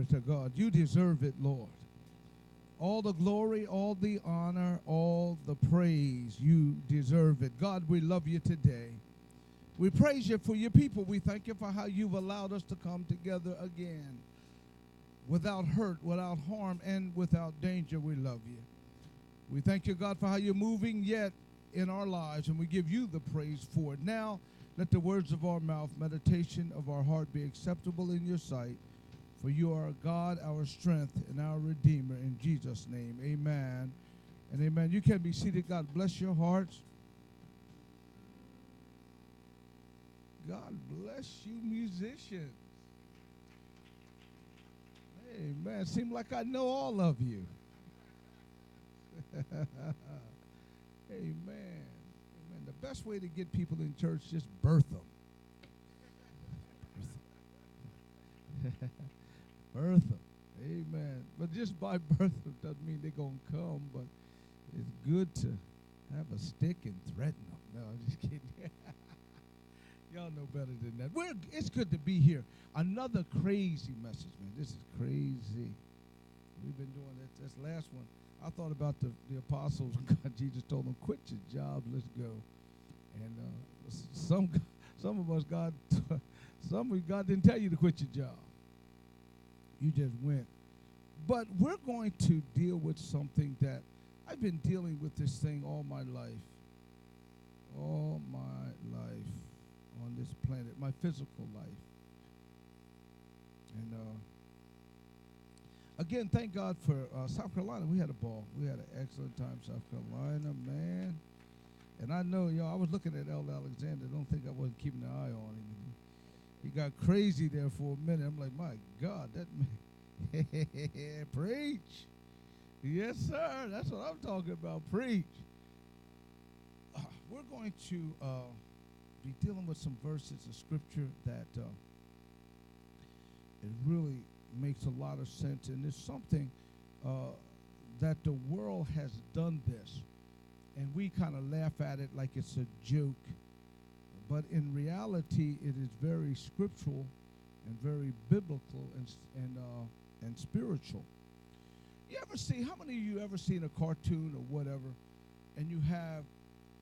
Glory to God. You deserve it, Lord. All the glory, all the honor, all the praise. You deserve it. God, we love you today. We praise you for your people. We thank you for how you've allowed us to come together again without hurt, without harm, and without danger. We love you. We thank you, God, for how you're moving yet in our lives, and we give you the praise for it. Now, let the words of our mouth, meditation of our heart be acceptable in your sight, for you are God, our strength, and our Redeemer. In Jesus' name, amen and amen. You can be seated. God bless your hearts. God bless you, musicians. Amen. Seems like I know all of you. Amen. Amen. The best way to get people in church is just birth them. Birth them. Amen. But just by birth them doesn't mean they're going to come, but it's good to have a stick and threaten them. No, I'm just kidding. Y'all know better than that. It's good to be here. Another crazy message, man. This is crazy. We've been doing that. This last one. I thought about the apostles. God, Jesus told them, quit your jobs, let's go. And some of us, God didn't tell you to quit your job. You just went. But we're going to deal with something that I've been dealing with this thing all my life. All my life on this planet, my physical life. And again, thank God for South Carolina. We had a ball. We had an excellent time, South Carolina, man. And I know, I was looking at El Alexander. Don't think I wasn't keeping an eye on him. He got crazy there for a minute. I'm like, my God, that man. Preach. Yes, sir. That's what I'm talking about. Preach. We're going to be dealing with some verses of Scripture that it really makes a lot of sense. And it's something that the world has done this. And we kind of laugh at it like it's a joke. But in reality, it is very scriptural and very biblical and spiritual. How many of you ever seen a cartoon or whatever, and you have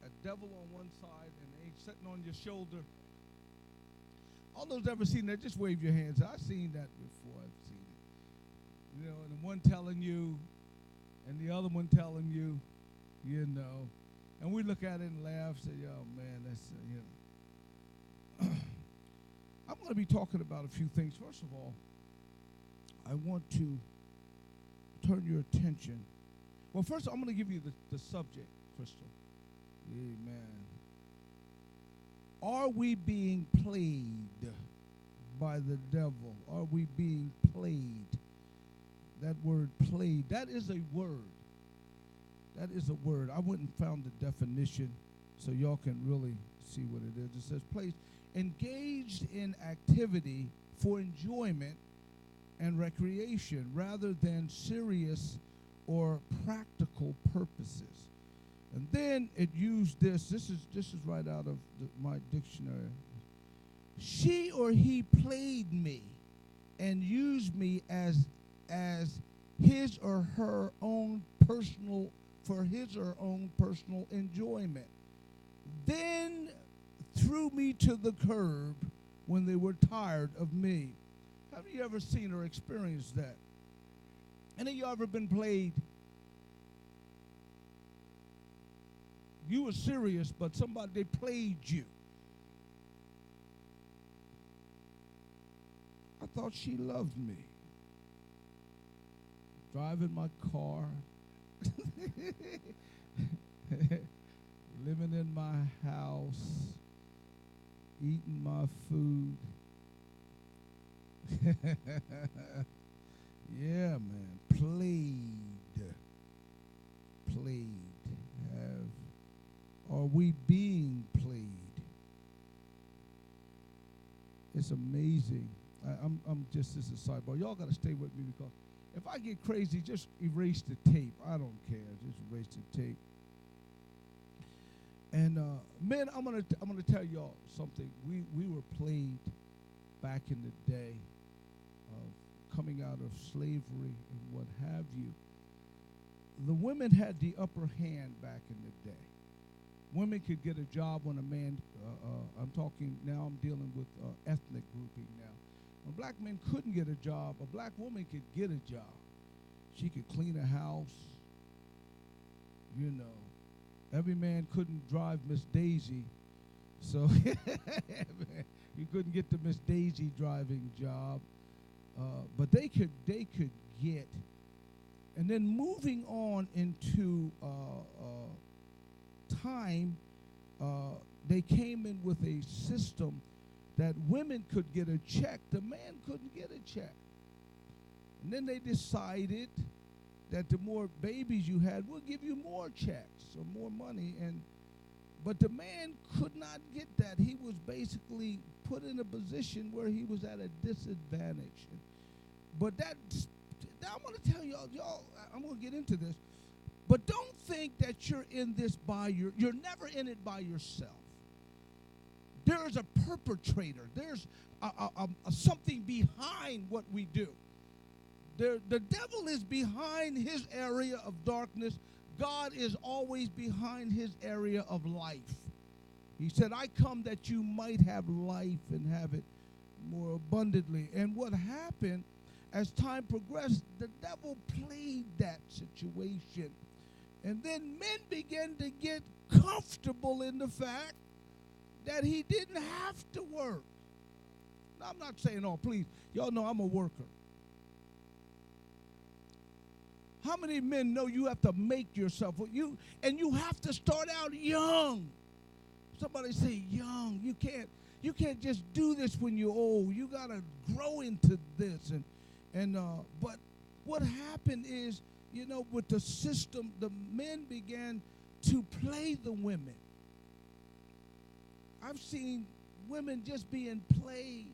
a devil on one side and an angel sitting on your shoulder? All those ever seen that, just wave your hands. I've seen that before. I've seen it. And the one telling you, and the other one telling you, And we look at it and laugh, say, oh, man, that's, I'm going to be talking about a few things. First of all, I want to turn your attention. Well, first, I'm going to give you the subject, Crystal. Amen. Are we being played by the devil? Are we being played? That word played, that is a word. That is a word. I went and found the definition so y'all can really see what it is. It says played, engaged in activity for enjoyment and recreation rather than serious or practical purposes. And then it used this. This is right out of my dictionary. She or he played me and used me as his or her own personal enjoyment. Then threw me to the curb when they were tired of me. Have you ever seen or experienced that? Any of you ever been played? You were serious, but they played you. I thought she loved me. Driving my car. Living in my house. Eating my food. Yeah, man. Played. Are we being played? It's amazing. I'm just, this is a sidebar. Y'all got to stay with me because if I get crazy, just erase the tape. I don't care. Just erase the tape. And men, I'm gonna tell y'all something. We were played back in the day of coming out of of slavery and what have you, the women had the upper hand back in the day. Women could get a job when a man, I'm talking now, I'm dealing with ethnic grouping now. When black men couldn't get a job, a black woman could get a job. She could clean a house, you know. Every man couldn't drive Miss Daisy, so you couldn't get the Miss Daisy driving job. But they could get, and then moving on into time, they came in with a system that women could get a check, the man couldn't get a check. And then they decided that the more babies you had, we'll give you more checks or more money. But the man could not get that. He was basically put in a position where he was at a disadvantage. But I'm going to tell y'all, I'm going to get into this. But don't think that you're in this you're never in it by yourself. There is a perpetrator. There's something behind what we do. The devil is behind his area of darkness. God is always behind his area of life. He said, I come that you might have life and have it more abundantly. And what happened as time progressed, the devil played that situation. And then men began to get comfortable in the fact that he didn't have to work. Now, I'm not saying, oh, please, y'all know I'm a worker. How many men know you have to make yourself, you have to start out young? Somebody say young. You can't just do this when you're old. You got to grow into this. But what happened is, with the system, the men began to play the women. I've seen women just being played.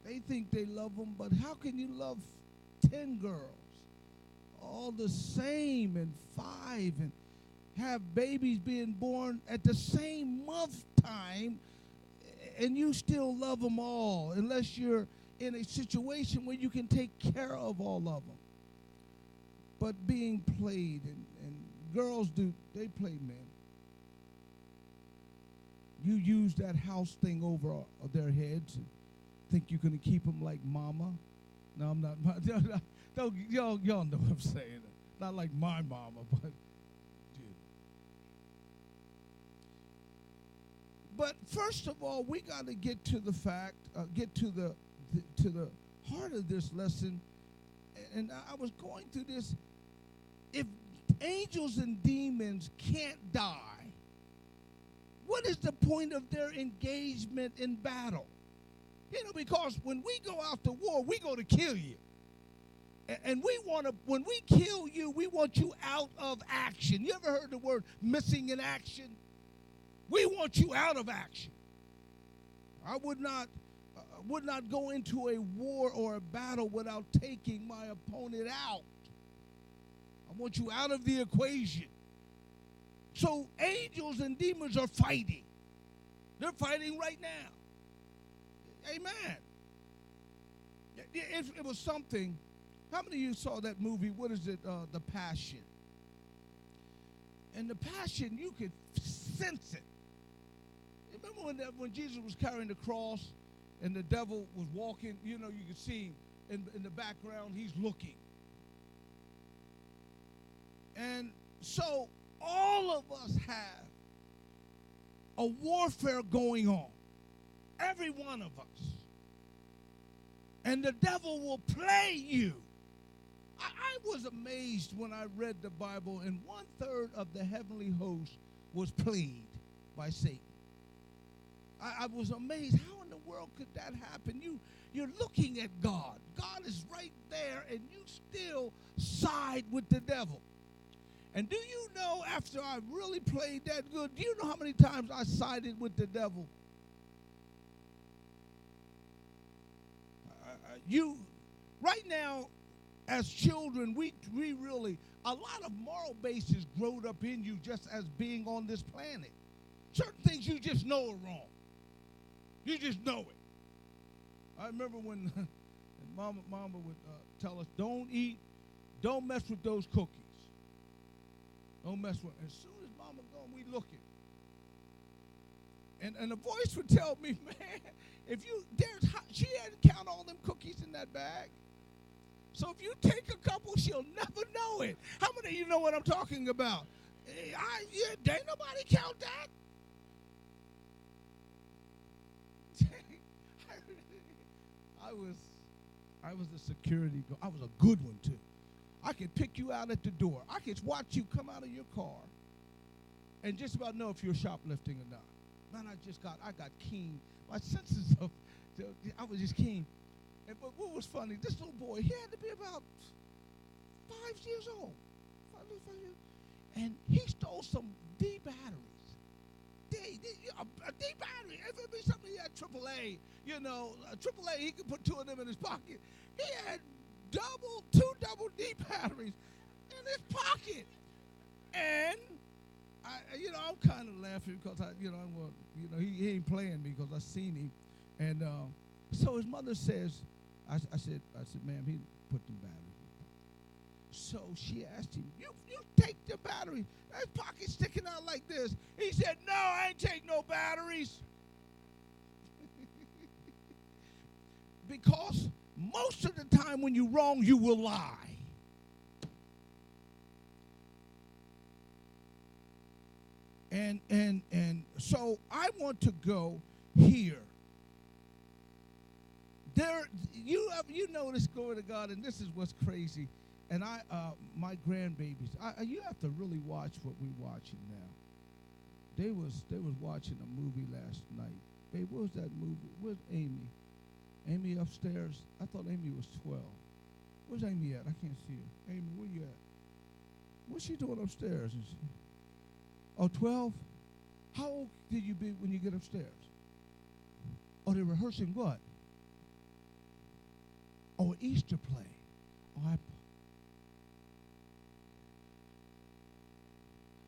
They think they love them, but how can you love 10 girls all the same and 5 and have babies being born at the same month time and you still love them all unless you're in a situation where you can take care of all of them? But being played, and girls they play men. You use that house thing over their heads and think you're going to keep them like mama. No, I'm not. Y'all know what I'm saying. Not like my mama, but dude. But first of all, we got to get to the fact, get to the heart of this lesson. And I was going through this. If angels and demons can't die, what is the point of their engagement in battle? Because when we go out to war, we go to kill you. And when we kill you, we want you out of action. You ever heard the word missing in action? We want you out of action. I would not go into a war or a battle without taking my opponent out. I want you out of the equation. So angels and demons are fighting. They're fighting right now. Amen. It was something. How many of you saw that movie? What is it? The Passion. And the Passion, you could sense it. Remember when Jesus was carrying the cross and the devil was walking? You could see in the background, he's looking. And so all of us have a warfare going on. Every one of us. And the devil will play you. I was amazed when I read the Bible, and 1/3 of the heavenly host was played by Satan. I was amazed. How in the world could that happen? You're looking at God. God is right there, and you still side with the devil. And do you know, after I really played that good, do you know how many times I sided with the devil? Right now, as children, we really, a lot of moral bases growed up in you just as being on this planet. Certain things you just know are wrong. You just know it. I remember when And Mama would tell us, don't mess with those cookies. Don't mess with them. As soon as Mama gone, we looking. And the voice would tell me, man, she had to count all them cookies in that bag. So if you take a couple, she'll never know it. How many of you know what I'm talking about? Ain't nobody count that. I was the security guard. I was a good one too. I could pick you out at the door. I could watch you come out of your car and just about know if you're shoplifting or not. Man, I got keen. My senses I was just keen. But what was funny, this little boy, he had to be about 5 years old. 5 years. And he stole some D batteries. A D battery. If it be something he had AAA, AAA, he could put 2 of them in his pocket. He had 2 double D batteries in his pocket. And I'm kind of laughing because he ain't playing me because I seen him. And so his mother says, I said, ma'am, he put the battery. So she asked him, you take the battery. His pocket sticking out like this. He said, no, I ain't take no batteries. Because most of the time when you're wrong, you will lie. And so I want to go here. You notice, glory to God, and this is what's crazy. And my grandbabies, you have to really watch what we're watching now. They was watching a movie last night. Babe, what was that movie? Where's Amy? Amy upstairs? I thought Amy was 12. Where's Amy at? I can't see her. Amy, where you at? What's she doing upstairs? 12? How old did you be when you get upstairs? Oh, they're rehearsing what? Oh, an Easter play. Oh,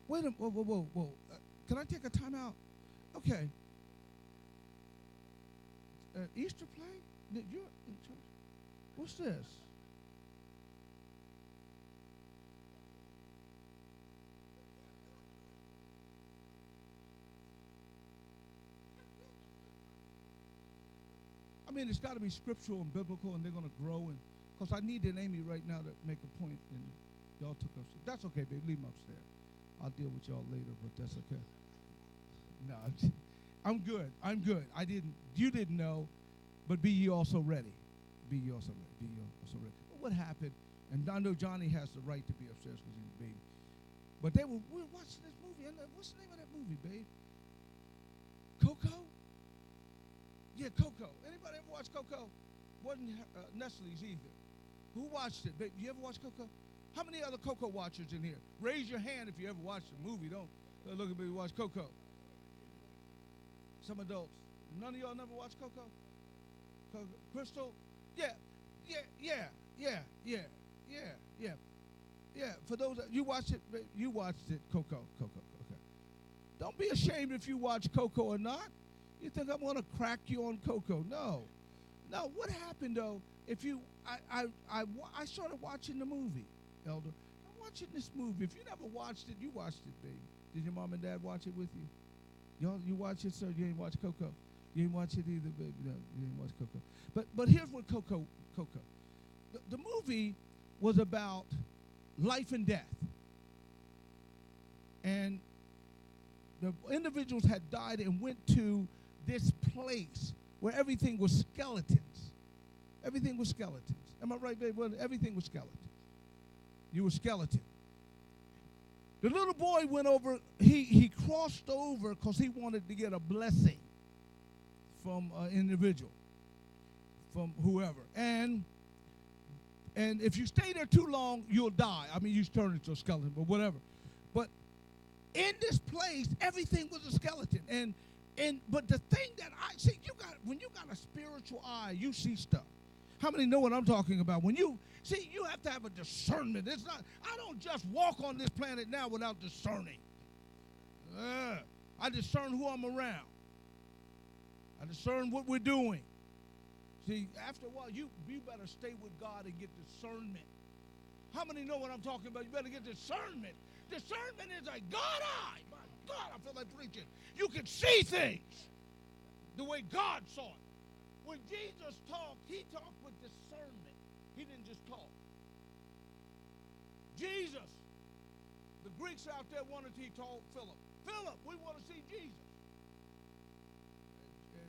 wait a minute. Whoa. Can I take a time out? Okay. Easter play? You're in church? What's this? I mean, it's got to be scriptural and biblical, and they're going to grow. And because I need an Amy right now to make a point, and y'all took us. That's okay, babe. Leave them upstairs. I'll deal with y'all later, but that's okay. No, I'm good. You didn't know, but be ye also ready. Be ye also ready. But what happened? And I know Johnny has the right to be upstairs because he's a baby. But we're watching this movie. And what's the name of that movie, babe? Coco? Yeah, Coco. Anybody ever watch Coco? Wasn't Nestle's either. Who watched it? Babe, you ever watch Coco? How many other Coco watchers in here? Raise your hand if you ever watched the movie. Don't look at me and watch Coco. Some adults. None of y'all never watched Coco? Crystal? Yeah. For those that you watched it, Coco. Okay. Don't be ashamed if you watch Coco or not. You think I'm going to crack you on Coco? No. What happened though? I started watching the movie, Elder. I'm watching this movie. If you never watched it, you watched it, baby. Did your mom and dad watch it with you? You watch it, sir? You ain't watch Coco? You ain't watch it either, baby. No, you ain't watch Coco. But here's what Coco. The movie was about life and death. And the individuals had died and went to this place where everything was skeletons. Everything was skeletons. Am I right, baby? Everything was skeletons. You were skeleton. The little boy went over, he crossed over because he wanted to get a blessing from an individual, from whoever. And if you stay there too long, you'll die. I mean, you turn into a skeleton, but whatever. But in this place, everything was a skeleton. But the thing that I see, when you got a spiritual eye, you see stuff. How many know what I'm talking about? When you see, you have to have a discernment. I don't just walk on this planet now without discerning. I discern who I'm around. I discern what we're doing. See, after a while, you better stay with God and get discernment. How many know what I'm talking about? You better get discernment. Discernment is a God eye. My God, I feel like preaching. You can see things the way God saw it. When Jesus talked, he talked with discernment. He didn't just talk. Jesus, the Greeks out there wanted to, he told Philip, Philip, we want to see Jesus. And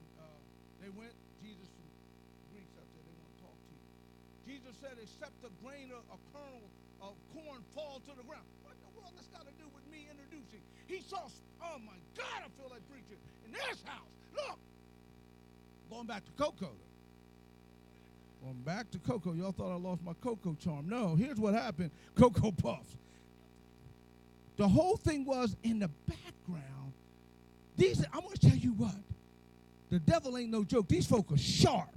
they went, Jesus from Greeks out there, they want to talk to you. Jesus said, except a grain of a kernel of corn fall to the ground. What in the world that's got to do with me introducing? He saw, oh my God, I feel like preaching. In this house, look. Going back to Coco. Going back to Coco. Y'all thought I lost my Coco charm. No, here's what happened. Cocoa Puffs. The whole thing was in the background. I'm going to tell you what. The devil ain't no joke. These folk are sharp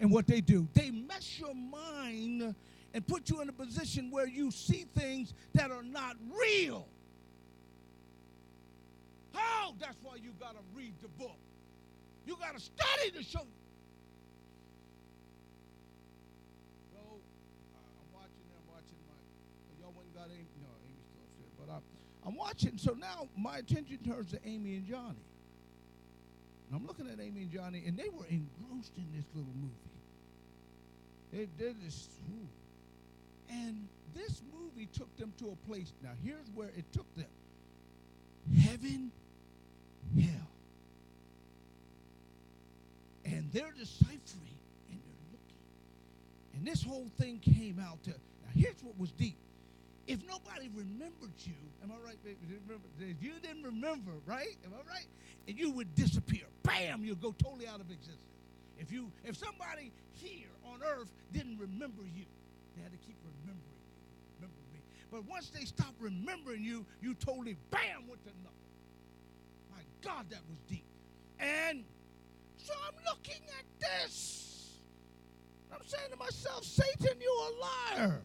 in what they do. They mess your mind and put you in a position where you see things that are not real. How? That's why you got to read the book. You got to study to show. So, I'm watching my, y'all went and got Amy. No, Amy's still upstairs. But I'm watching. So now my attention turns to Amy and Johnny. And I'm looking at Amy and Johnny, and they were engrossed in this little movie. They're just, ooh. And this movie took them to a place. Now, here's where it took them. Heaven, hell. And they're deciphering, and they're looking. And this whole thing came out to, now here's what was deep. If nobody remembered you, am I right, baby? If you didn't remember, right? Am I right? And you would disappear. Bam, you'll go totally out of existence. If somebody here on earth didn't remember you, they had to keep remembering you. Remember me. But once they stopped remembering you, you totally, bam, went to nothing. My God, that was deep. And so I'm looking at this. I'm saying to myself, Satan, you're a liar.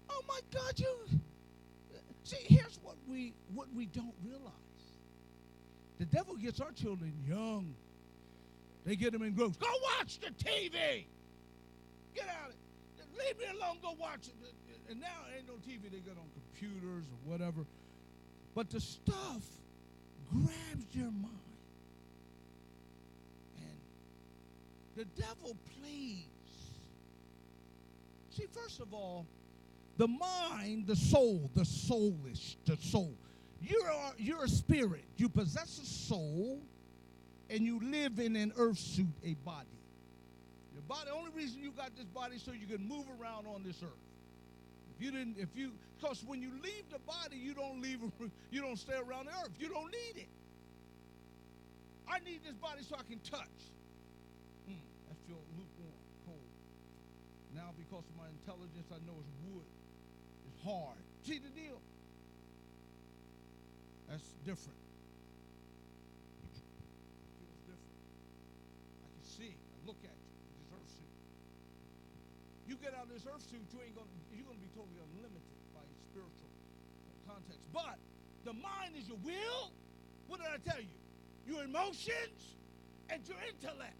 Oh my God, you. See, here's what we don't realize. The devil gets our children young. They get them engrossed. Go watch the TV. Get out of it. Leave me alone. Go watch it. And now ain't no TV. They get on computers or whatever. But the stuff grabs their mind. The devil plays. See, first of all, the mind, the soul. You're a spirit. You possess a soul, and you live in an earth suit, a body. Your body, the only reason you got this body is so you can move around on this earth. Because when you leave the body, you don't stay around the earth. You don't need it. I need this body so I can touch. I feel lukewarm, cold. Now because of my intelligence, I know it's wood. It's hard. See the deal? That's different. It feels different. I can see. I look at you with this earth suit. You get out of this earth suit, you're going to be totally unlimited by spiritual context. But the mind is your will. What did I tell you? Your emotions and your intellect.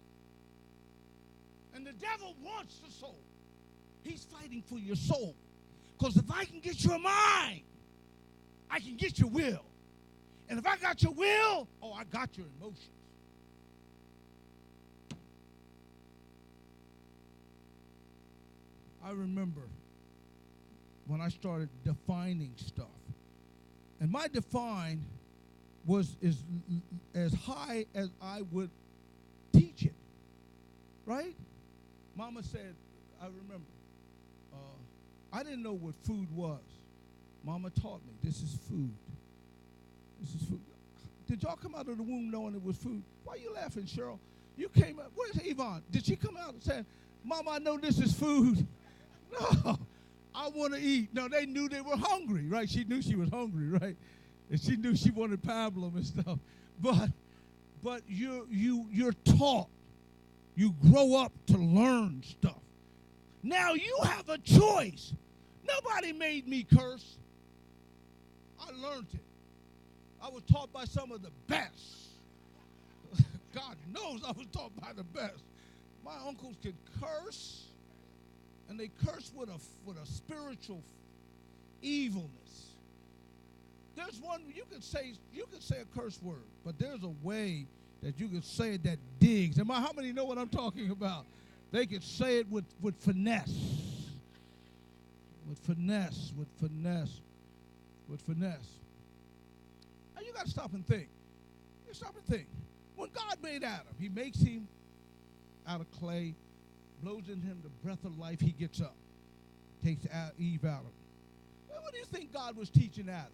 And the devil wants the soul. He's fighting for your soul. Because if I can get your mind, I can get your will. And if I got your will, I got your emotions. I remember when I started defining stuff. And my define was as high as I would teach it. Right? Mama said, I remember, I didn't know what food was. Mama taught me, this is food. This is food. Did y'all come out of the womb knowing it was food? Why are you laughing, Cheryl? You came out, where's Yvonne? Did she come out and say, Mama, I know this is food? No, I want to eat. No, they knew they were hungry, right? She knew she was hungry, right? And she knew she wanted pablum and stuff. But you're taught. You grow up to learn stuff. Now you have a choice. Nobody made me curse. I learned it. I was taught by some of the best. God knows I was taught by the best. My uncles could curse, and they curse with a spiritual evilness. There's one you can say a curse word, but there's a way that you can say it that digs. How many know what I'm talking about? They can say it with finesse. With finesse. Now you gotta stop and think. When God made Adam, he makes him out of clay, blows in him the breath of life, he gets up, takes Eve out of him. Well, what do you think God was teaching Adam?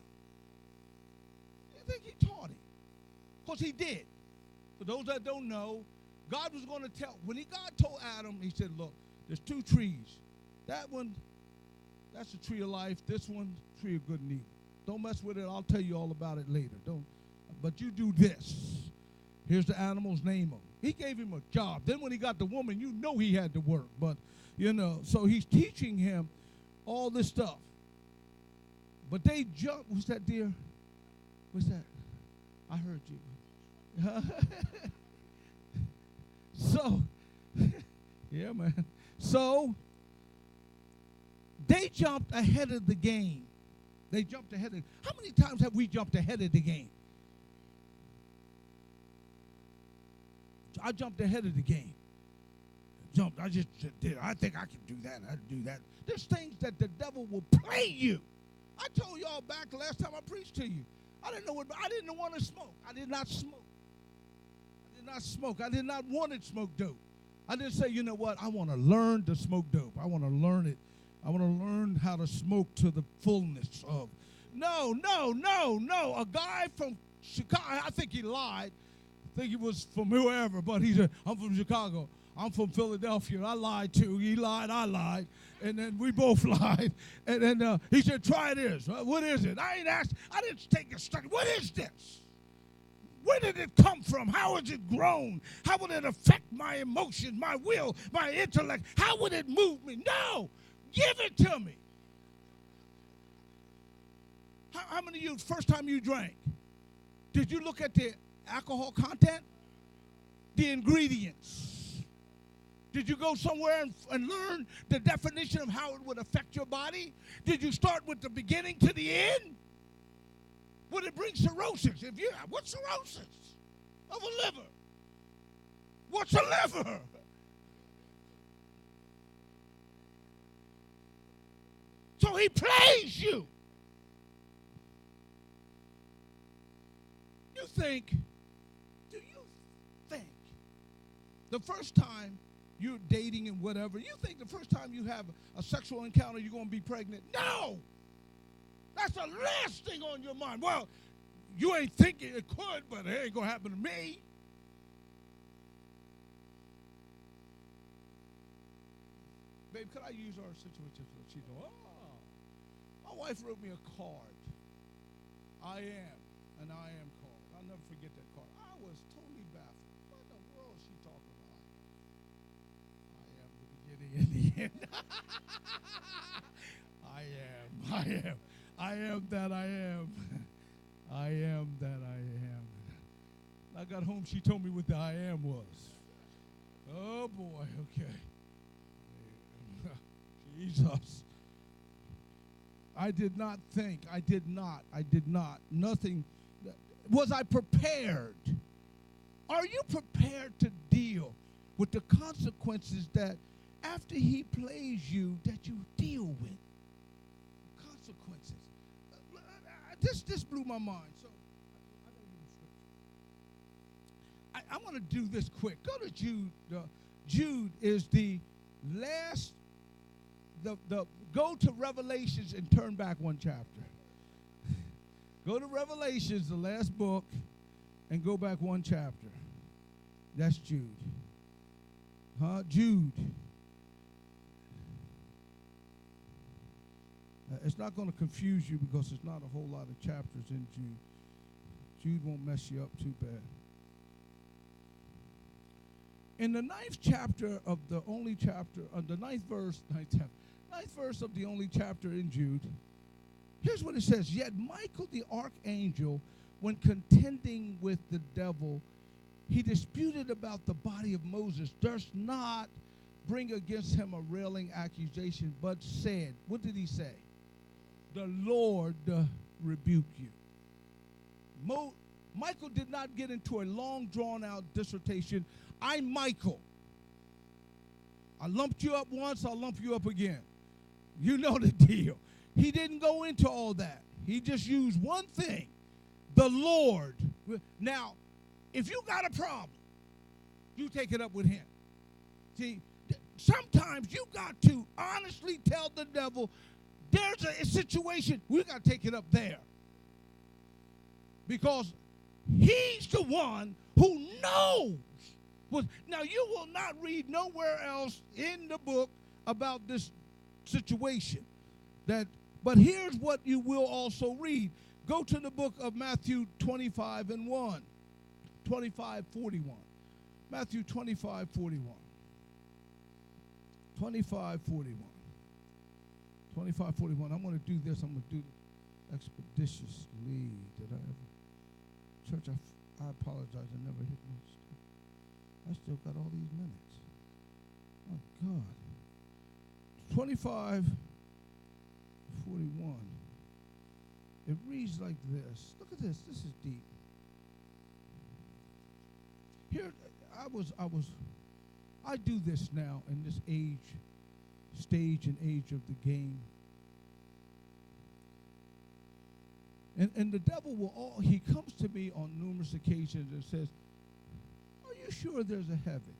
You think he taught him? Because he did. For those that don't know, God was going to tell, God told Adam, he said, look, there's two trees. That one, that's the tree of life. This one, tree of good and evil. Don't mess with it. I'll tell you all about it later. But you do this. Here's the animals, name them. He gave him a job. Then when he got the woman, you know he had to work. But, so he's teaching him all this stuff. But they jumped. What's that, dear? What's that? I heard you. So, yeah, man. So, they jumped ahead of the game. How many times have we jumped ahead of the game? I jumped ahead of the game. I just did. I think I can do that. I can do that. There's things that the devil will play you. I told y'all back the last time I preached to you. I didn't want to smoke. I did not smoke. I did not want to smoke dope. I didn't say, you know what, I want to learn to smoke dope. I want to learn it. I want to learn how to smoke to the fullness of. No. A guy from Chicago, I think he lied. I think he was from whoever, but he said, I'm from Chicago. I'm from Philadelphia. I lied too. He lied, I lied. And then we both lied. And then he said, try this. What is it? I ain't asked. I didn't take a study. What is this? Where did it come from? How has it grown? How would it affect my emotions, my will, my intellect? How would it move me? No. Give it to me. How many of you, first time you drank, did you look at the alcohol content? The ingredients? Did you go somewhere and learn the definition of how it would affect your body? Did you start with the beginning to the end? Would it bring cirrhosis? What's cirrhosis? Of a liver. What's a liver? So he plays you. Do you think the first time you're dating and whatever, you think the first time you have a sexual encounter you're going to be pregnant? No! That's the last thing on your mind. Well, you ain't thinking it could, but it ain't going to happen to me. Babe, could I use our situation? She goes, my wife wrote me a card. I am, and I am called. I'll never forget that card. I was totally baffled. What in the world is she talking about? I am the beginning and the end. I am that I am. I am that I am. I got home, she told me what the I am was. Oh, boy, okay. Jesus. I did not think. I did not. Nothing. Was I prepared? Are you prepared to deal with the consequences that after he plays you, that you deal with? Consequences. This blew my mind. So I want to do this quick. Go to Jude. Jude is the last. Go to Revelations and turn back one chapter. Go to Revelations, the last book, and go back one chapter. That's Jude. Jude. It's not going to confuse you because there's not a whole lot of chapters in Jude. Jude won't mess you up too bad. In the ninth chapter of the only chapter, the ninth verse of the only chapter in Jude, here's what it says. Yet Michael the archangel, when contending with the devil, he disputed about the body of Moses, durst not bring against him a railing accusation, but said, what did he say? The Lord rebuke you. Michael did not get into a long, drawn-out dissertation. I'm Michael. I lumped you up once, I'll lump you up again. You know the deal. He didn't go into all that. He just used one thing, the Lord. Now, if you got a problem, you take it up with him. See, sometimes you got to honestly tell the devil, there's a situation, we got to take it up there. Because he's the one who knows. Now, you will not read nowhere else in the book about this situation. But here's what you will also read. Go to the book of Matthew 25 and 1. 25:41. Matthew 25:41. 25:41. 25:41. I'm going to do this. I'm going to do it expeditiously. Did I ever? Church, I apologize. I never hit my stuff. I still got all these minutes. Oh, God. 25:41. It reads like this. Look at this. This is deep. Here, I do this now in this stage and age of the game. And the devil he comes to me on numerous occasions and says, are you sure there's a heaven?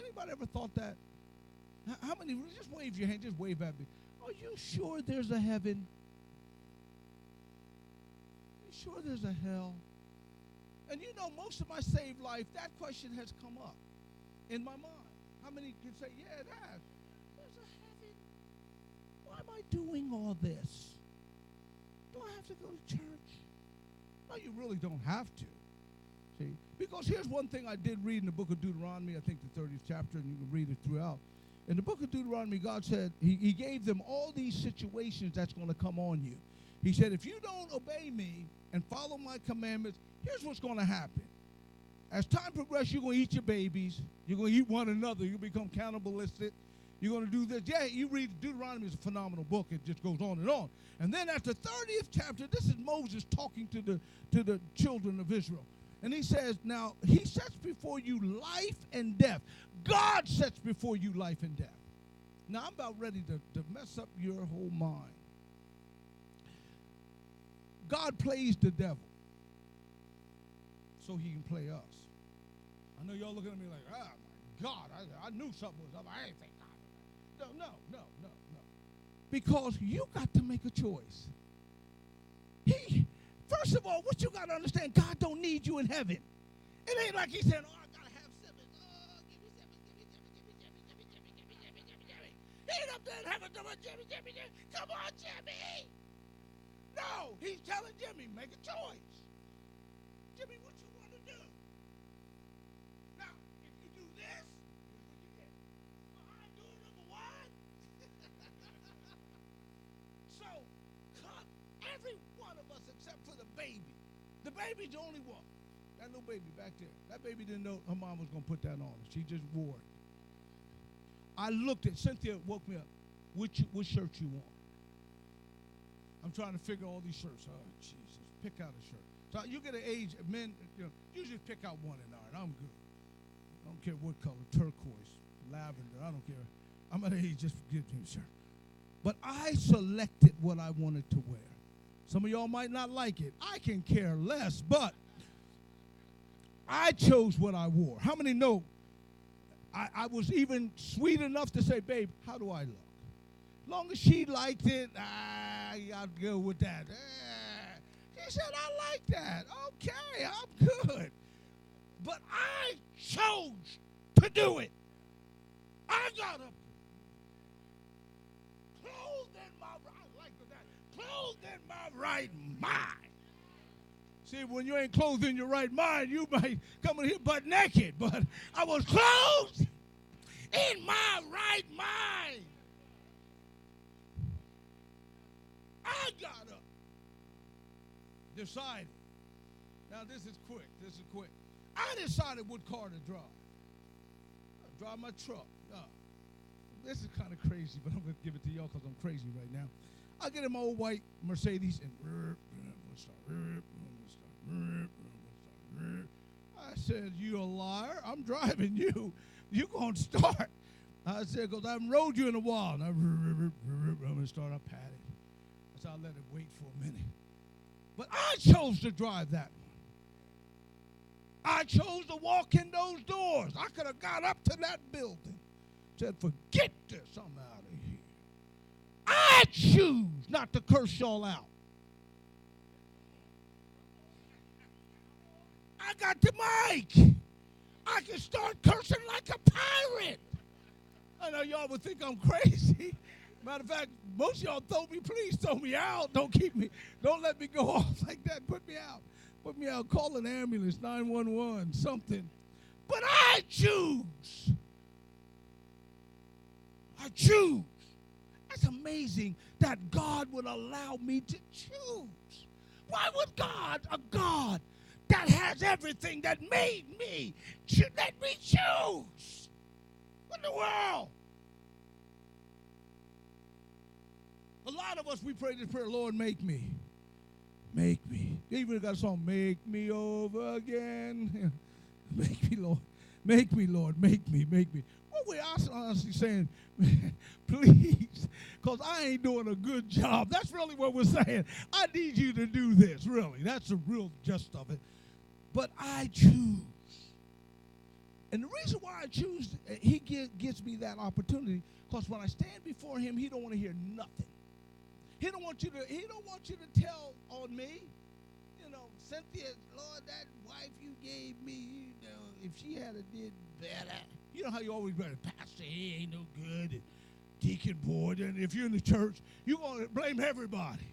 Anybody ever thought that? How many, just wave your hand, just wave at me. Are you sure there's a heaven? Are you sure there's a hell? And you know, most of my saved life, that question has come up in my mind. How many can say, yeah, it has? There's a heaven. Why am I doing all this? Do I have to go to church? No, you really don't have to. See? Because here's one thing I did read in the book of Deuteronomy, I think the 30th chapter, and you can read it throughout. In the book of Deuteronomy, God said, he gave them all these situations that's going to come on you. He said, if you don't obey me and follow my commandments, here's what's going to happen. As time progresses, you're going to eat your babies. You're going to eat one another. You'll become cannibalistic. You're going to do this. Yeah, you read Deuteronomy is a phenomenal book. It just goes on and on. And then at the 30th chapter, this is Moses talking to the children of Israel. And he says, now, he sets before you life and death. God sets before you life and death. Now, I'm about ready to mess up your whole mind. God plays the devil so he can play us. I know y'all looking at me like, oh, my God, I knew something was up. I ain't think God. No. Because you got to make a choice. First of all, what you got to understand, God don't need you in heaven. It ain't like he said, oh, I got to have Simmons. Oh, give me Jimmy. He ain't up there in heaven doing Jimmy. Come on, Jimmy. No, he's telling Jimmy, make a choice. Jimmy, what you want to do? Now, if you do this, here's what you get. Behind door number one. So, come, every one of us except for the baby. The baby's the only one. That little baby back there. That baby didn't know her mom was going to put that on. She just wore it. I looked at, Cynthia woke me up. What shirt you want? I'm trying to figure all these shirts. Oh, Jesus. Pick out a shirt. So you get an age, men, you just pick out one and all right, I'm good. I don't care what color, turquoise, lavender, I don't care. I'm at an age, just give me a shirt. But I selected what I wanted to wear. Some of y'all might not like it. I can care less, but I chose what I wore. How many know I was even sweet enough to say, babe, how do I look? Long as she liked it, I'll go with that. She said, I like that. Okay, I'm good. But I chose to do it. I got up. Clothed in my right mind. See, when you ain't clothed in your right mind, you might come in here butt naked. But I was clothed in my right mind. I got up. Decided. Now, this is quick. I decided what car to drive. I drive my truck. This is kind of crazy, but I'm going to give it to y'all because I'm crazy right now. I get in my old white Mercedes and I said, you a liar. I'm driving you. You going to start. I said, because I haven't rode you in a while. And I'm going to start. I patted. So I let it wait for a minute. But I chose to drive that one. I chose to walk in those doors. I could have got up to that building. Said, forget this. I'm out of here. I choose not to curse y'all out. I got the mic. I can start cursing like a pirate. I know y'all would think I'm crazy. Matter of fact, most of y'all please throw me out. Don't let me go off like that. Put me out. Put me out. Call an ambulance, 911, something. But I choose. I choose. That's amazing that God would allow me to choose. Why would God, a God that has everything, that made me, should let me choose? What in the world? A lot of us, we pray this prayer, Lord, make me. Make me. They even got a song, make me over again. Make me, Lord. Make me, Lord. Make me, make me. What we're honestly saying, please, because I ain't doing a good job. That's really what we're saying. I need you to do this, really. That's the real gist of it. But I choose. And the reason why I choose, he gives me that opportunity, because when I stand before him, he don't want to hear nothing. He don't want you to tell on me. You know, Cynthia, Lord, that wife you gave me, you know, if she had did better. You know how you always better, Pastor, he ain't no good, and deacon board, and if you're in the church, you're going to blame everybody.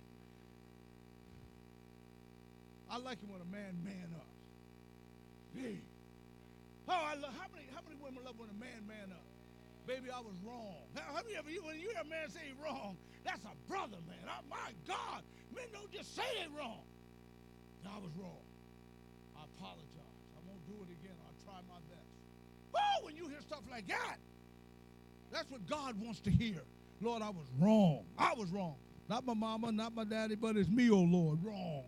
I like it when a man up. Hey. Oh, how many women love when a man up? Baby, I was wrong. How many of you, when you hear a man say wrong, that's a brother, man. Oh, my God. Men don't just say they wrong. I was wrong. I apologize. I won't do it again. I'll try my best. Oh, when you hear stuff like that, that's what God wants to hear. Lord, I was wrong. I was wrong. Not my mama, not my daddy, but it's me, oh Lord. Wrong.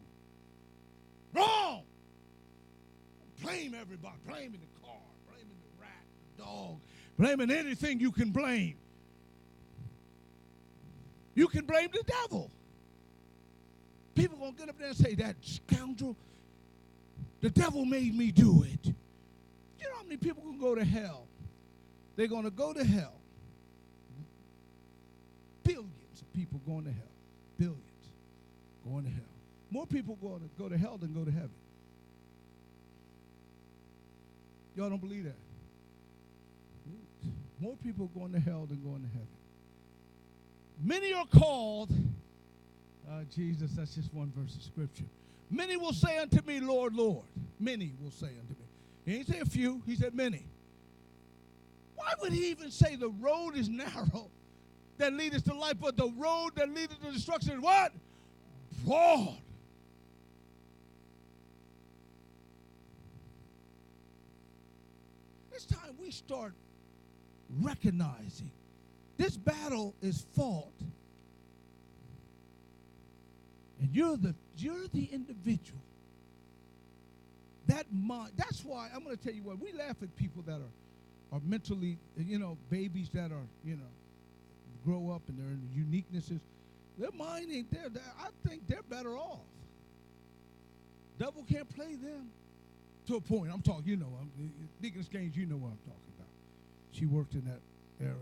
Wrong. Blame everybody. Blaming the car. Blaming the rat, the dog. Blaming anything you can blame. You can blame the devil. People going to get up there and say, that scoundrel, the devil made me do it. You know how many people can go to hell? They're going to go to hell. Billions of people going to hell. Billions going to hell. More people going to go to hell than go to heaven. Y'all don't believe that? More people going to hell than going to heaven. Many are called, Jesus, that's just one verse of scripture. Many will say unto me, Lord, Lord. Many will say unto me. He didn't say a few, he said many. Why would he even say the road is narrow that leadeth to life, but the road that leadeth to destruction is what? Broad. It's time we start recognizing this battle is fought, and you're the individual. That mind. That's why I'm going to tell you what, we laugh at people that are mentally, babies that are, grow up and their uniquenesses. Their mind ain't there. I think they're better off. Devil can't play them to a point. I'm talking, Deaconess Gaines, you know what I'm talking about. She worked in that area.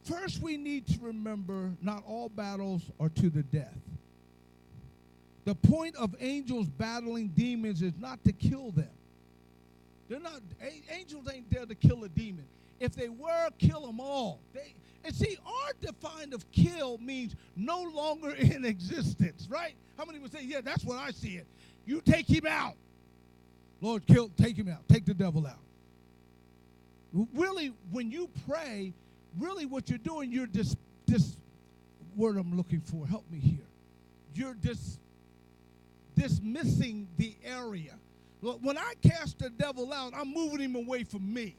First, we need to remember not all battles are to the death. The point of angels battling demons is not to kill them. They're not. Angels ain't there to kill a demon. If they were, kill them all. Our define of kill means no longer in existence, right? How many would say, yeah, that's what I see it. You take him out. Lord, take him out. Take the devil out. Really, when you pray, really what you're doing, you're this word I'm looking for. Help me here. You're dismissing the area. Look, when I cast the devil out, I'm moving him away from me.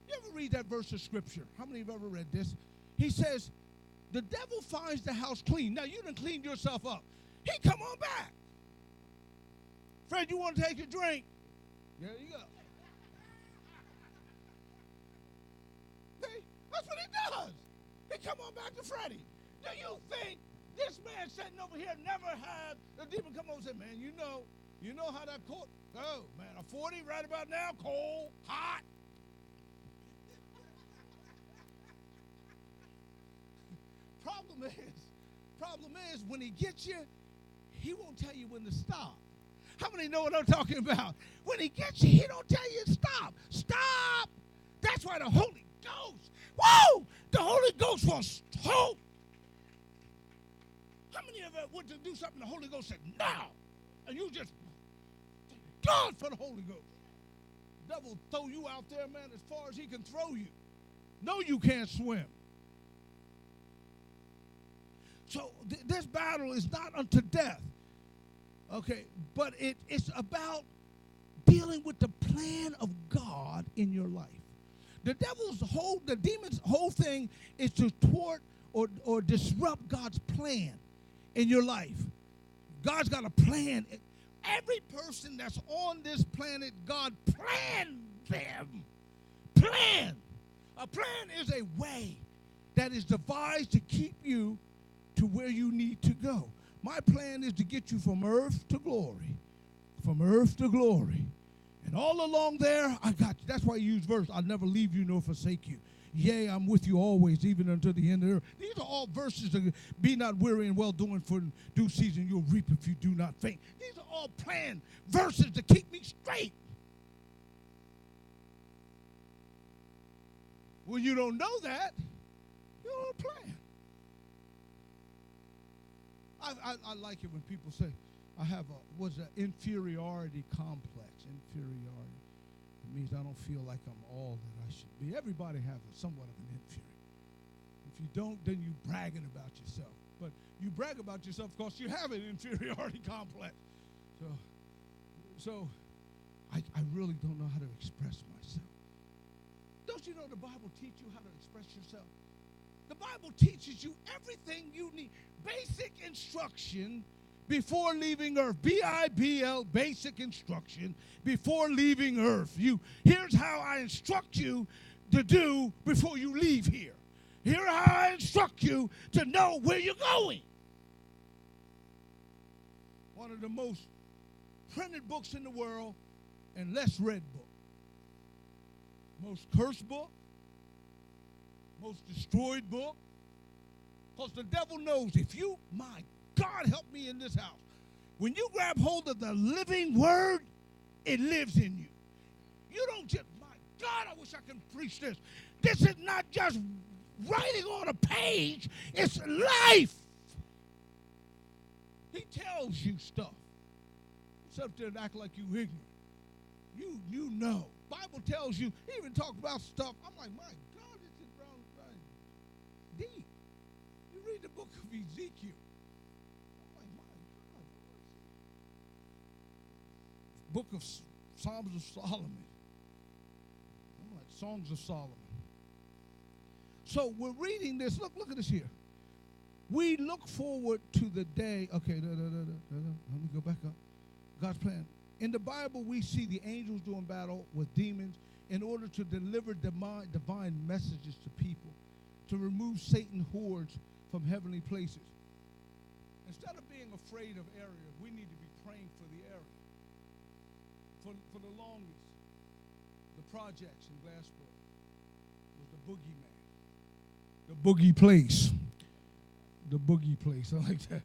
You ever read that verse of scripture? How many have ever read this? He says, the devil finds the house clean. Now, you done cleaned yourself up. He come on back. Fred, you want to take a drink? There you go. See? That's what he does. He come on back to Freddie. Do you think this man sitting over here never had the demon come over and say, man, you know how that court, oh, man, a 40 right about now, cold, hot. Problem is, when he gets you, he won't tell you when to stop. How many know what I'm talking about? When he gets you, he don't tell you to stop. Stop! That's why the Holy Ghost, woo! The Holy Ghost wants hope. How many of you went to do something, the Holy Ghost said, now? And you just, thank God for the Holy Ghost. The devil will throw you out there, man, as far as he can throw you. No, you can't swim. So this battle is not unto death, okay? But it's about dealing with the plan of God in your life. The demon's whole thing is to thwart or disrupt God's plan in your life. God's got a plan. Every person that's on this planet, God planned them. Plan. A plan is a way that is devised to keep you to where you need to go. My plan is to get you from earth to glory. From earth to glory. And all along there, I got you. That's why I use verse. I'll never leave you nor forsake you. Yea, I'm with you always, even until the end of the earth. These are all verses that be not weary in well-doing, for in due season you'll reap if you do not faint. These are all planned verses to keep me straight. When you don't know that, you don't plan. I like it when people say, I have an inferiority complex. Inferiority. It means I don't feel like I'm all that I should be. Everybody has somewhat of an inferiority. If you don't, then you're bragging about yourself. But you brag about yourself because you have an inferiority complex. So I really don't know how to express myself. Don't you know the Bible teaches you how to express yourself? The Bible teaches you everything you need. Basic instruction before leaving earth. B-I-B-L, basic instruction before leaving earth. Here's how I instruct you to do before you leave here. Here's how I instruct you to know where you're going. One of the most printed books in the world and less read book. Most cursed book. Most destroyed book. Because the devil knows if you, my God, help me in this house. When you grab hold of the living word, it lives in you. You don't just, my God, I wish I could preach this. This is not just writing on a page. It's life. He tells you stuff. It's up there and act like you ignorant. You know. Bible tells you, he even talks about stuff. I'm like, my God, this is brown deep. You read the book of Ezekiel. I'm like, my God, book of Psalms of Solomon. I'm like, Songs of Solomon. So we're reading this. Look at this here. We look forward to the day. Okay, let me go back up. God's plan. In the Bible, we see the angels doing battle with demons in order to deliver divine messages to people, to remove Satan hordes from heavenly places. Instead of being afraid of areas, we need to be praying for the area. For the longest, the projects in Glassboro was the boogeyman. The boogie place. The boogie place. I like that.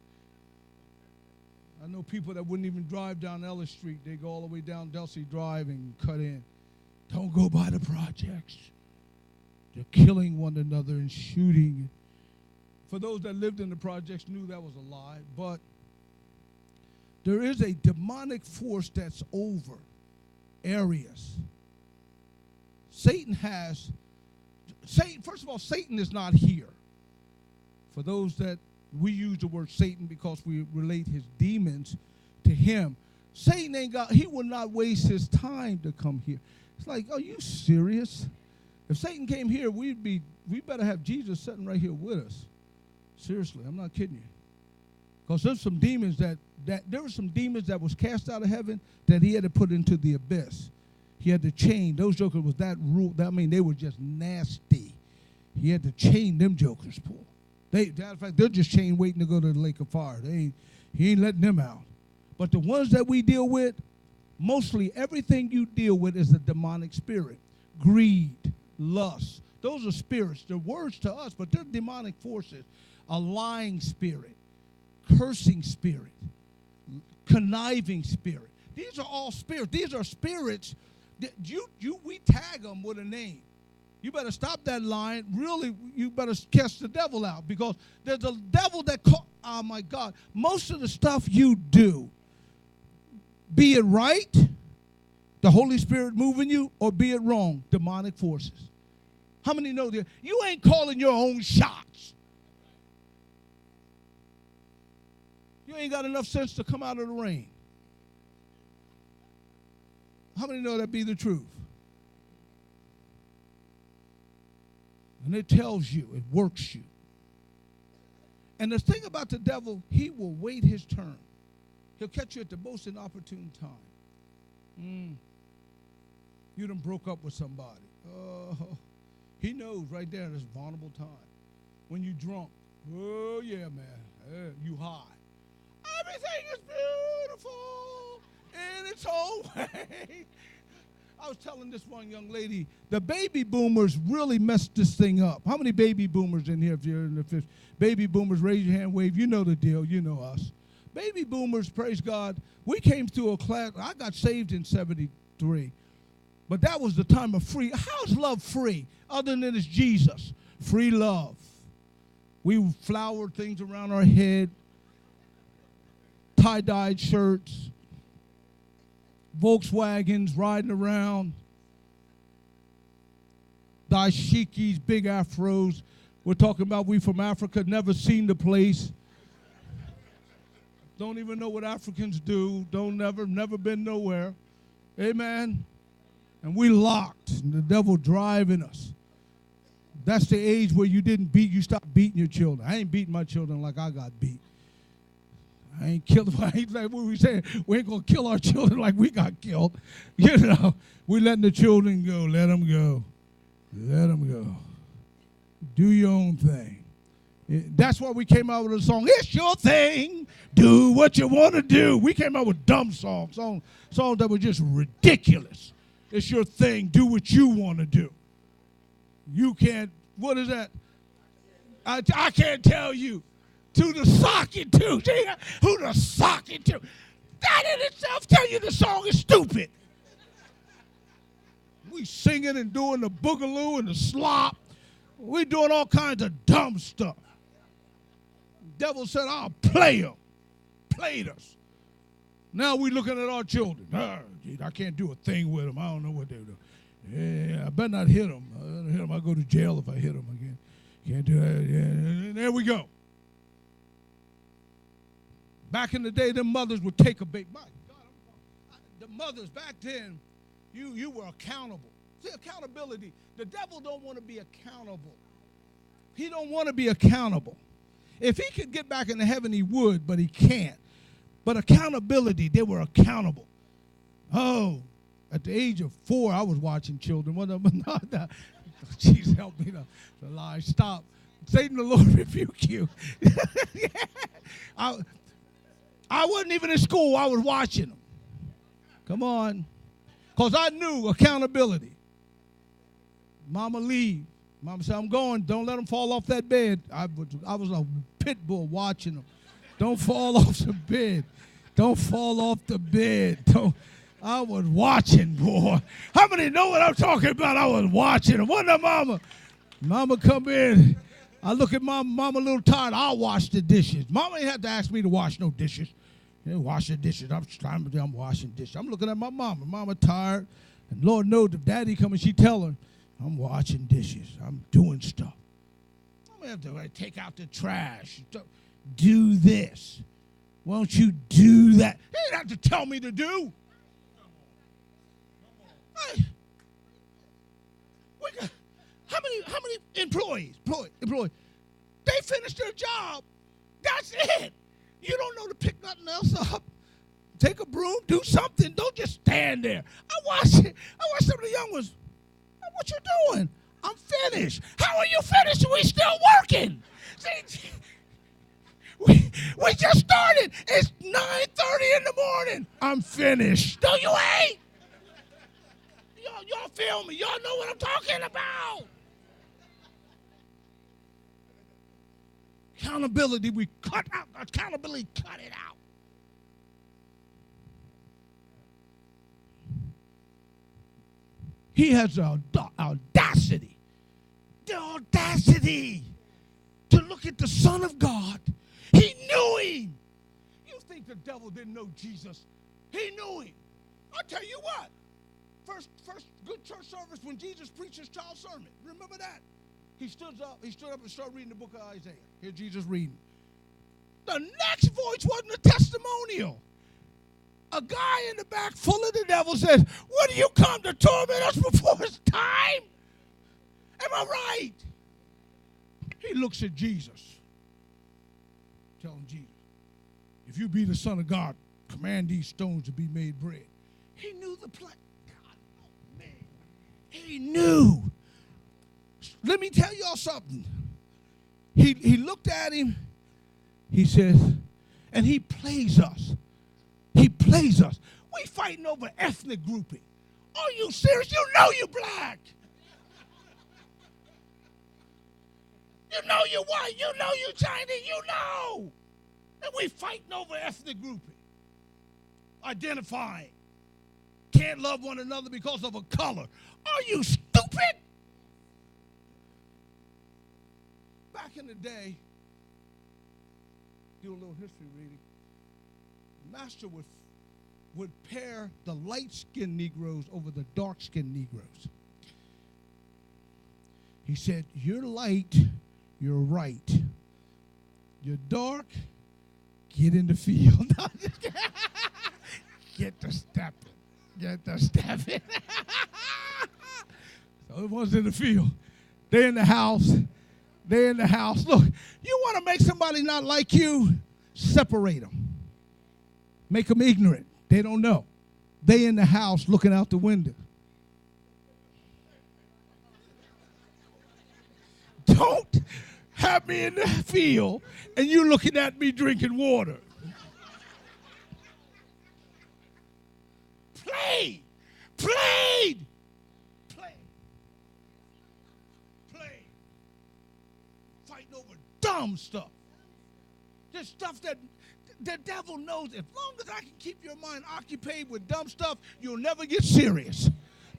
I know people that wouldn't even drive down Ellis Street. They go all the way down Delsey Drive and cut in. Don't go by the projects. They're killing one another and shooting. For those that lived in the projects knew that was a lie. But there is a demonic force that's over areas. Satan, first of all, Satan is not here. For those that We use the word Satan because we relate his demons to him. Satan ain't got, he will not waste his time to come here. It's like, are you serious? If Satan came here, we better have Jesus sitting right here with us. Seriously, I'm not kidding you. Because there's some demons there were some demons that was cast out of heaven that he had to put into the abyss. He had to chain. Those jokers was that rule. I mean, they were just nasty. He had to chain them jokers, Paul. Matter of fact, they're just chained waiting to go to the lake of fire. He ain't letting them out. But the ones that we deal with, mostly everything you deal with is a demonic spirit. Greed, lust. Those are spirits. They're words to us, but they're demonic forces. A lying spirit, cursing spirit, conniving spirit. These are all spirits. These are spirits that we tag them with a name. You better stop that lying. Really, you better cast the devil out, because there's a devil that oh my God, most of the stuff you do, be it right, the Holy Spirit moving you, or be it wrong, demonic forces. How many know that? You ain't calling your own shots. You ain't got enough sense to come out of the rain. How many know that be the truth? And it tells you, it works you. And the thing about the devil, he will wait his turn. He'll catch you at the most inopportune time. You done broke up with somebody. He knows right there this vulnerable time. When you drunk, oh yeah, man, you high. Everything is beautiful in its own way. I was telling this one young lady, the baby boomers really messed this thing up. How many baby boomers in here? If you're in the 50s, baby boomers, raise your hand, wave. You know the deal. You know us. Baby boomers, praise God. We came through a class. I got saved in 73. But that was the time of free. How's love free? Other than it's Jesus. Free love. We flowered things around our head. Tie-dyed shirts. Volkswagens riding around. Dashikis, big afros. We're talking about we from Africa, never seen the place. Don't even know what Africans do. Never been nowhere. Amen. And we locked, and the devil driving us. That's the age where you stop beating your children. I ain't beating my children like I got beat. I ain't killed. Like what we saying, we ain't gonna kill our children like we got killed. You know, we letting the children go. Let them go. Let them go. Do your own thing. That's why we came out with a song. It's your thing. Do what you want to do. We came out with dumb songs that were just ridiculous. It's your thing. Do what you want to do. You can't. What is that? I can't tell you. To the socket to. Who the socket to? That in itself tell you the song is stupid. We singing and doing the boogaloo and the slop. We doing all kinds of dumb stuff. The devil said, I'll play them. Played us. Now we looking at our children. I can't do a thing with them. I don't know what they're doing. Yeah, I better not hit them. I'll go to jail if I hit them again. Can't do that. Yeah. There we go. Back in the day, them mothers would take a baby. My God, the mothers back then, you were accountable. See, accountability. The devil don't want to be accountable. He don't want to be accountable. If he could get back into heaven, he would, but he can't. But accountability, they were accountable. Oh, at the age of 4, I was watching children. Jesus, help me to lie. Stop. Satan, the Lord rebuke you. I wasn't even in school. I was watching them. Come on. Because I knew accountability. Mama leave. Mama said, I'm going. Don't let them fall off that bed. I was a pit bull watching them. Don't fall off the bed. Don't fall off the bed. I was watching, boy. How many know what I'm talking about? I was watching them. Wasn't that mama? Mama come in. I look at mama a little tired. I'll wash the dishes. Mama ain't had to ask me to wash no dishes. Wash the dishes. I'm washing dishes. I'm looking at my mama. Mama tired. And Lord knows if daddy come and she tell her, I'm washing dishes. I'm doing stuff. I'm going to have to take out the trash. do this. Why don't you do that? You didn't have to tell me to do. How many employees? They finish their job. That's it. You don't know to pick nothing else up. Take a broom, do something. Don't just stand there. I watch some of the young ones. What you doing? I'm finished. How are you finished? We still working. See, we just started. It's 9:30 in the morning. I'm finished. No, you ain't. Y'all feel me? Y'all know what I'm talking about. Accountability, we cut out. Accountability, cut it out. He has the audacity to look at the Son of God. He knew him. You think the devil didn't know Jesus? He knew him. I'll tell you what. First good church service when Jesus preached his child sermon. Remember that? He stood up and started reading the book of Isaiah. Hear Jesus reading. The next voice wasn't a testimonial. A guy in the back full of the devil says, "What do you come to torment us before it's time?" Am I right? He looks at Jesus. Tell him, Jesus, if you be the Son of God, command these stones to be made bread. He knew the plan. God, oh man. He knew. Let me tell y'all something. He looked at him. He says, and he plays us. He plays us. We fighting over ethnic grouping. Are you serious? You know you're black. You know you're white. You know you're Chinese. You know. And we fighting over ethnic grouping. Identifying. Can't love one another because of a color. Are you stupid? Back in the day, do a little history reading. Master would pair the light-skinned Negroes over the dark-skinned Negroes. He said, you're light, you're right. You're dark, get in the field. Get the stepping. Get the stepping. So it was in the field. They're in the house. They're in the house. Look, you want to make somebody not like you? Separate them. Make them ignorant. They don't know. They in the house looking out the window. Don't have me in the field and you looking at me drinking water. Played. Fighting over dumb stuff. This stuff that the devil knows. As long as I can keep your mind occupied with dumb stuff, you'll never get serious.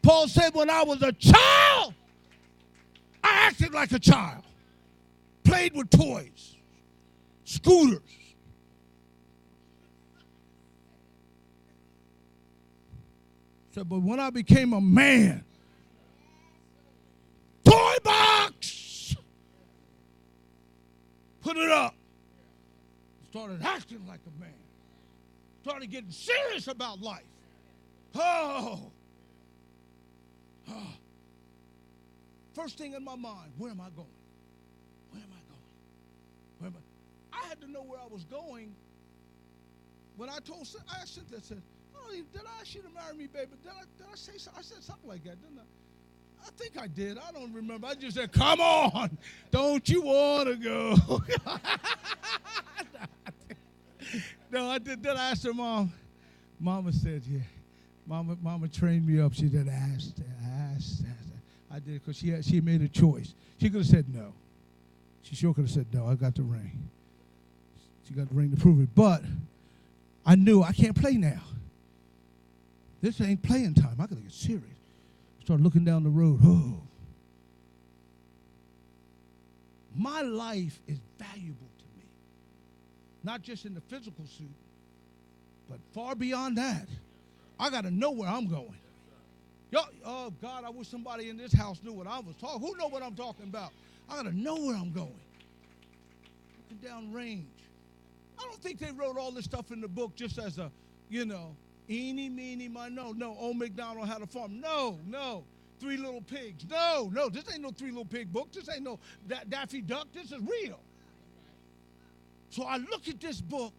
Paul said, when I was a child, I acted like a child. Played with toys, scooters. Said, but when I became a man, toy box, put it up. Started acting like a man. Started getting serious about life. Oh. First thing in my mind, where am I going? Where am I going? I had to know where I was going. When I told Cynthia, I said, oh, did I ask you to marry me, baby? Did I say something? I said something like that, didn't I? I think I did. I don't remember. I just said, come on. Don't you want to go? No, I did. Then I asked her mom. Mama said, yeah. Mama trained me up. She did ask. I did because she made a choice. She could have said no. She sure could have said no. I got the ring. She got the ring to prove it. But I knew I can't play now. This ain't playing time. I got to get serious. Start looking down the road. Oh. My life is valuable to me. Not just in the physical suit, but far beyond that. I got to know where I'm going. Oh, God, I wish somebody in this house knew what I was talking. Who know what I'm talking about? I got to know where I'm going. Looking down range. I don't think they wrote all this stuff in the book just as a, eeny, meeny, miny. No, old MacDonald had a farm. No. Three Little Pigs. No. This ain't no Three Little Pig book. This ain't no Daffy Duck. This is real. So I look at this book,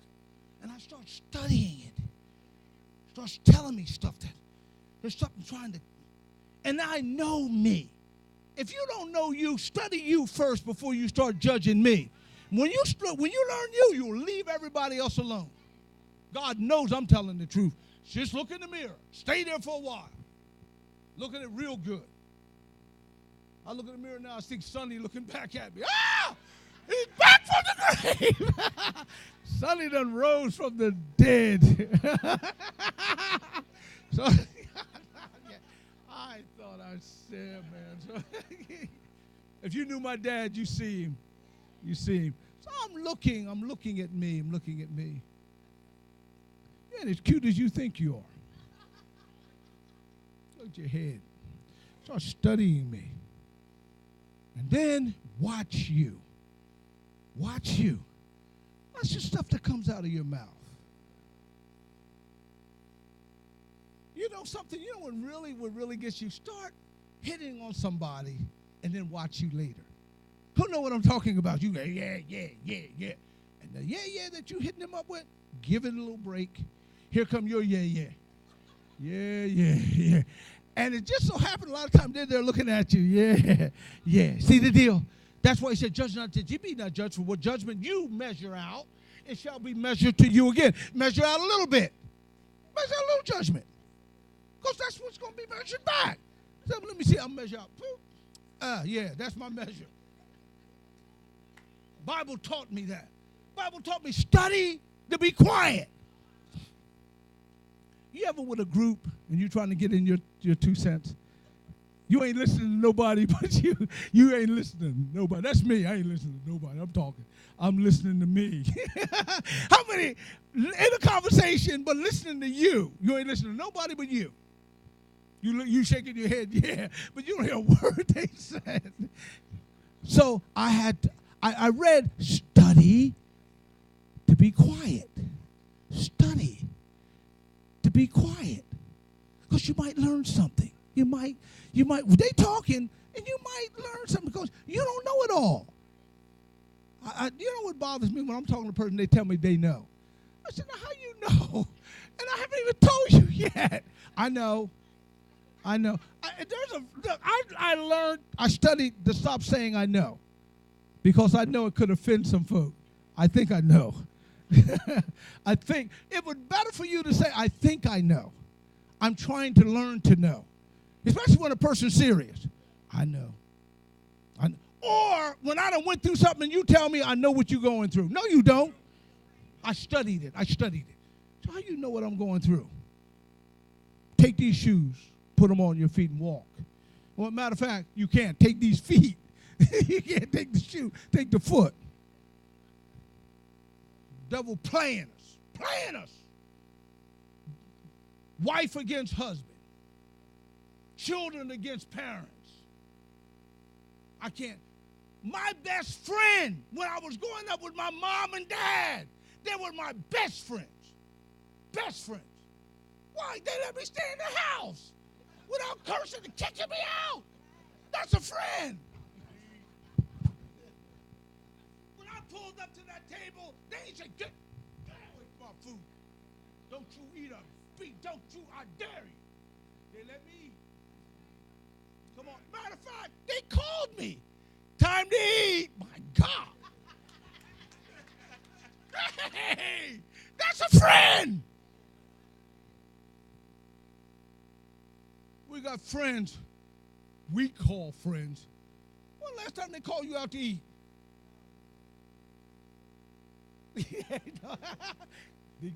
and I start studying it. It starts telling me stuff that there's something trying to, and I know me. If you don't know you, study you first before you start judging me. When you learn you, you'll leave everybody else alone. God knows I'm telling the truth. Just look in the mirror. Stay there for a while. Look at it real good. I look in the mirror now, I see Sonny looking back at me. Ah! He's back from the grave. Sonny done rose from the dead. So I thought I said, man. So, if you knew my dad, you see him. You see him. So I'm looking at me. You ain't as cute as you think you are. Look at your head. Start studying me. And then watch you. Watch you. That's just stuff that comes out of your mouth. You know something, what really gets you, start hitting on somebody and then watch you later. Who know what I'm talking about? You go, yeah. And the yeah that you hitting them up with, give it a little break. Here come your yeah. Yeah. And it just so happened a lot of times they're there looking at you. Yeah. See the deal? That's why he said, judge not that ye be not judged, for what judgment you measure out, it shall be measured to you again. Measure out a little bit. Measure out a little judgment. Because that's what's going to be measured back. So let me see, I'll measure out. Yeah, that's my measure. Bible taught me that. Bible taught me study to be quiet. You ever with a group and you're trying to get in your 2 cents? You ain't listening to nobody, but you ain't listening to nobody. That's me. I ain't listening to nobody. I'm talking. I'm listening to me. How many in a conversation but listening to you? You ain't listening to nobody but you. You shaking your head, yeah, but you don't hear a word they said. So I read study to be quiet. Study to be quiet. Because you might learn something. You might, they talking, and you might learn something because you don't know it all. You know what bothers me when I'm talking to a person, they tell me they know. I said, now how you know? And I haven't even told you yet. I know. I studied to stop saying I know. Because I know it could offend some folk. I think I know. I think it would be better for you to say, I think I know. I'm trying to learn to know. Especially when a person's serious. I know. Or when I done went through something and you tell me I know what you're going through. No, you don't. I studied it. So how you know what I'm going through? Take these shoes, put them on your feet and walk. Well, matter of fact, you can't. Take these feet. You can't take the shoe. Take the foot. Devil playing us. Wife against husband. Children against parents. I can't. My best friend, when I was growing up with my mom and dad, they were my best friends. Best friends. Why? They let me stay in the house without cursing and kicking me out. That's a friend. When I pulled up to that table, they said, get away from my food. Don't you eat a beef. Don't you, I dare you. They let me eat. Come on. Matter of fact, they called me. Time to eat. My God. Hey, that's a friend. We got friends we call friends. When last time they called you out to eat?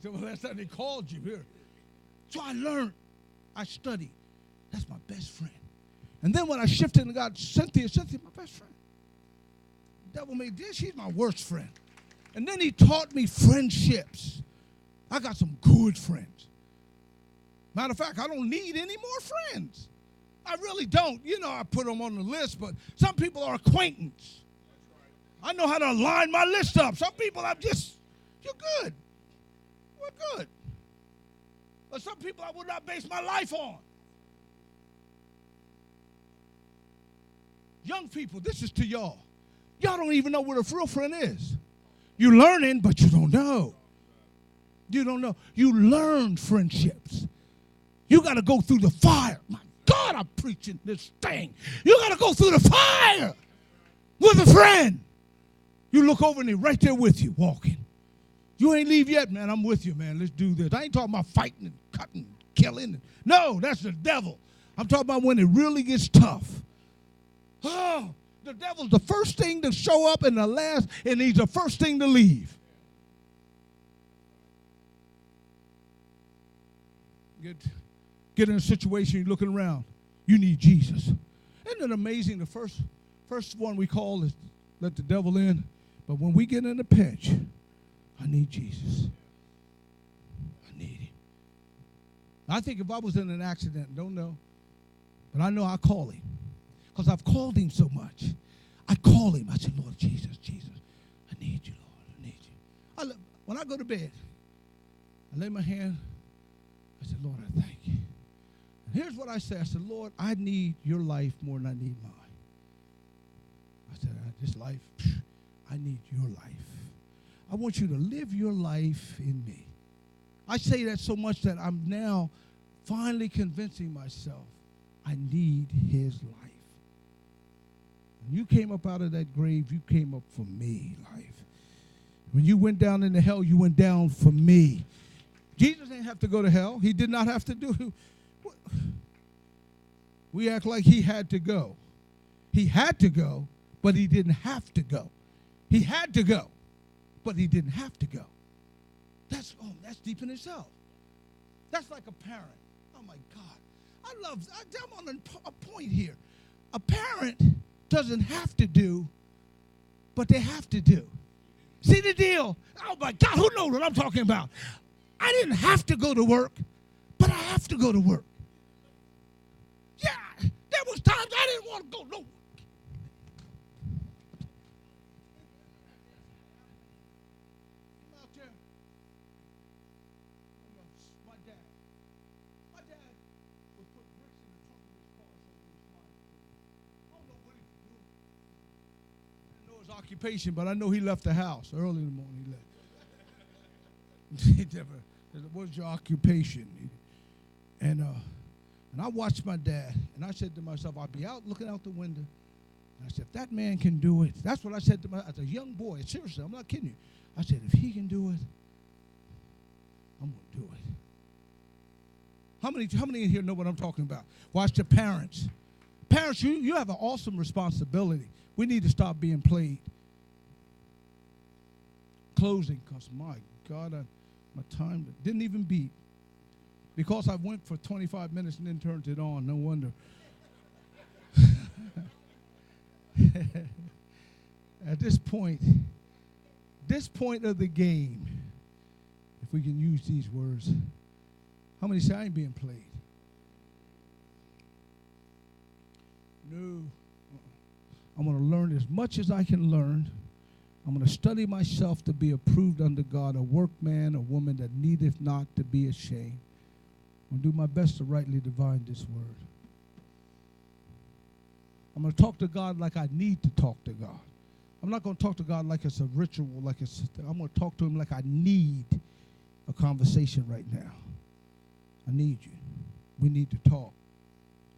Last time they called you here. So I learned. I studied. That's my best friend. And then when I shifted and got Cynthia, my best friend. The devil made this, she's my worst friend. And then he taught me friendships. I got some good friends. Matter of fact, I don't need any more friends. I really don't. You know, I put them on the list, but some people are acquaintance. I know how to line my list up. Some people I'm just You're good. We're good. But some people I would not base my life on. Young people, this is to y'all. Y'all don't even know what a real friend is. You're learning, but you don't know. You don't know. You learn friendships. You got to go through the fire. My God, I'm preaching this thing. You got to go through the fire with a friend. You look over and they're right there with you, walking. You ain't leave yet, man. I'm with you, man. Let's do this. I ain't talking about fighting and cutting and killing. No, that's the devil. I'm talking about when it really gets tough. Oh, the devil's the first thing to show up and the last, and he's the first thing to leave. Get in a situation, you're looking around. You need Jesus. Isn't it amazing? The first one we call is let the devil in. But when we get in a pinch, I need Jesus. I need him. I think if I was in an accident, don't know, but I know I call him. Because I've called him so much. I call him. I say, Lord Jesus, Jesus, I need you, Lord. I need you. When I go to bed, I lay my hand. I said, Lord, I thank you. And here's what I say. I said, Lord, I need your life more than I need mine. I said, this life, I need your life. I want you to live your life in me. I say that so much that I'm now finally convincing myself I need his life. When you came up out of that grave, you came up for me, life. When you went down into hell, you went down for me. Jesus didn't have to go to hell. He did not have to do it. We act like he had to go. He had to go, but he didn't have to go. He had to go, but he didn't have to go. That's deep in itself. That's like a parent. Oh, my God. I'm on a point here. A parent doesn't have to do, but they have to do. See the deal? Oh, my God, who knows what I'm talking about? I didn't have to go to work, but I have to go to work. Yeah, there was times I didn't want to go to work. I'm out there. My dad was putting bricks in the trunk of his car so he was flying. I don't know what he was doing. I didn't know his occupation, but I know he left the house early in the morning. He left. What was your occupation? And I watched my dad, and I said to myself, I'll be out looking out the window. And I said, if that man can do it, that's what I said to myself as a young boy. Seriously, I'm not kidding you. I said, if he can do it, I'm going to do it. How many in here know what I'm talking about? Watch the parents. Parents, you have an awesome responsibility. We need to stop being played. Closing, because my God, my time didn't even beat. Because I went for 25 minutes and then turned it on. No wonder. At this point of the game, if we can use these words, how many say I ain't being played? No. I'm going to learn as much as I can learn. I'm going to study myself to be approved unto God, a workman, a woman that needeth not to be ashamed. I'm going to do my best to rightly divine this word. I'm going to talk to God like I need to talk to God. I'm not going to talk to God like it's a ritual, I'm going to talk to him like I need a conversation right now. I need you. We need to talk.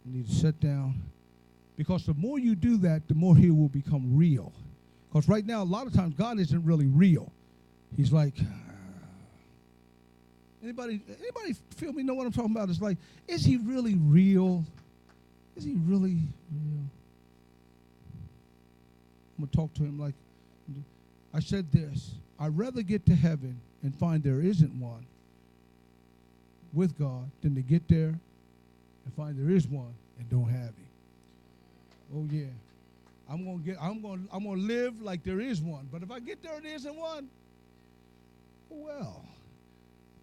We need to sit down. Because the more you do that, the more he will become real. Because right now, a lot of times, God isn't really real. He's like, anybody feel me, know what I'm talking about? It's like, is he really real? Is he really real? I'm going to talk to him like, I said this, I'd rather get to heaven and find there isn't one with God than to get there and find there is one and don't have him. Oh, yeah. I'm gonna live like there is one. But if I get there and there isn't one, well,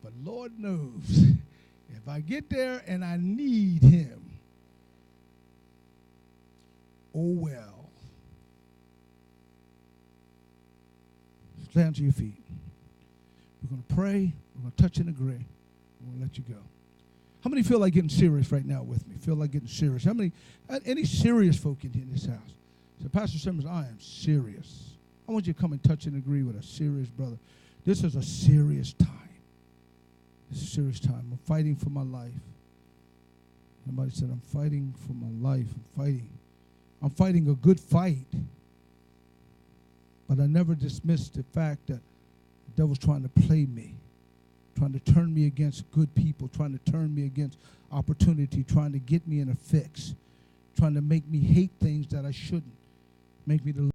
but Lord knows, if I get there and I need him, oh well. Stand to your feet. We're going to pray. We're going to touch and agree. We're going to let you go. How many feel like getting serious right now with me? Feel like getting serious? How many, any serious folk in this house? So, Pastor Simmons, I am serious. I want you to come and touch and agree with a serious brother. This is a serious time. It's a serious time. I'm fighting for my life. Somebody said, I'm fighting for my life. I'm fighting a good fight. But I never dismissed the fact that the devil's trying to play me, trying to turn me against good people, trying to turn me against opportunity, trying to get me in a fix, trying to make me hate things that I shouldn't, make me to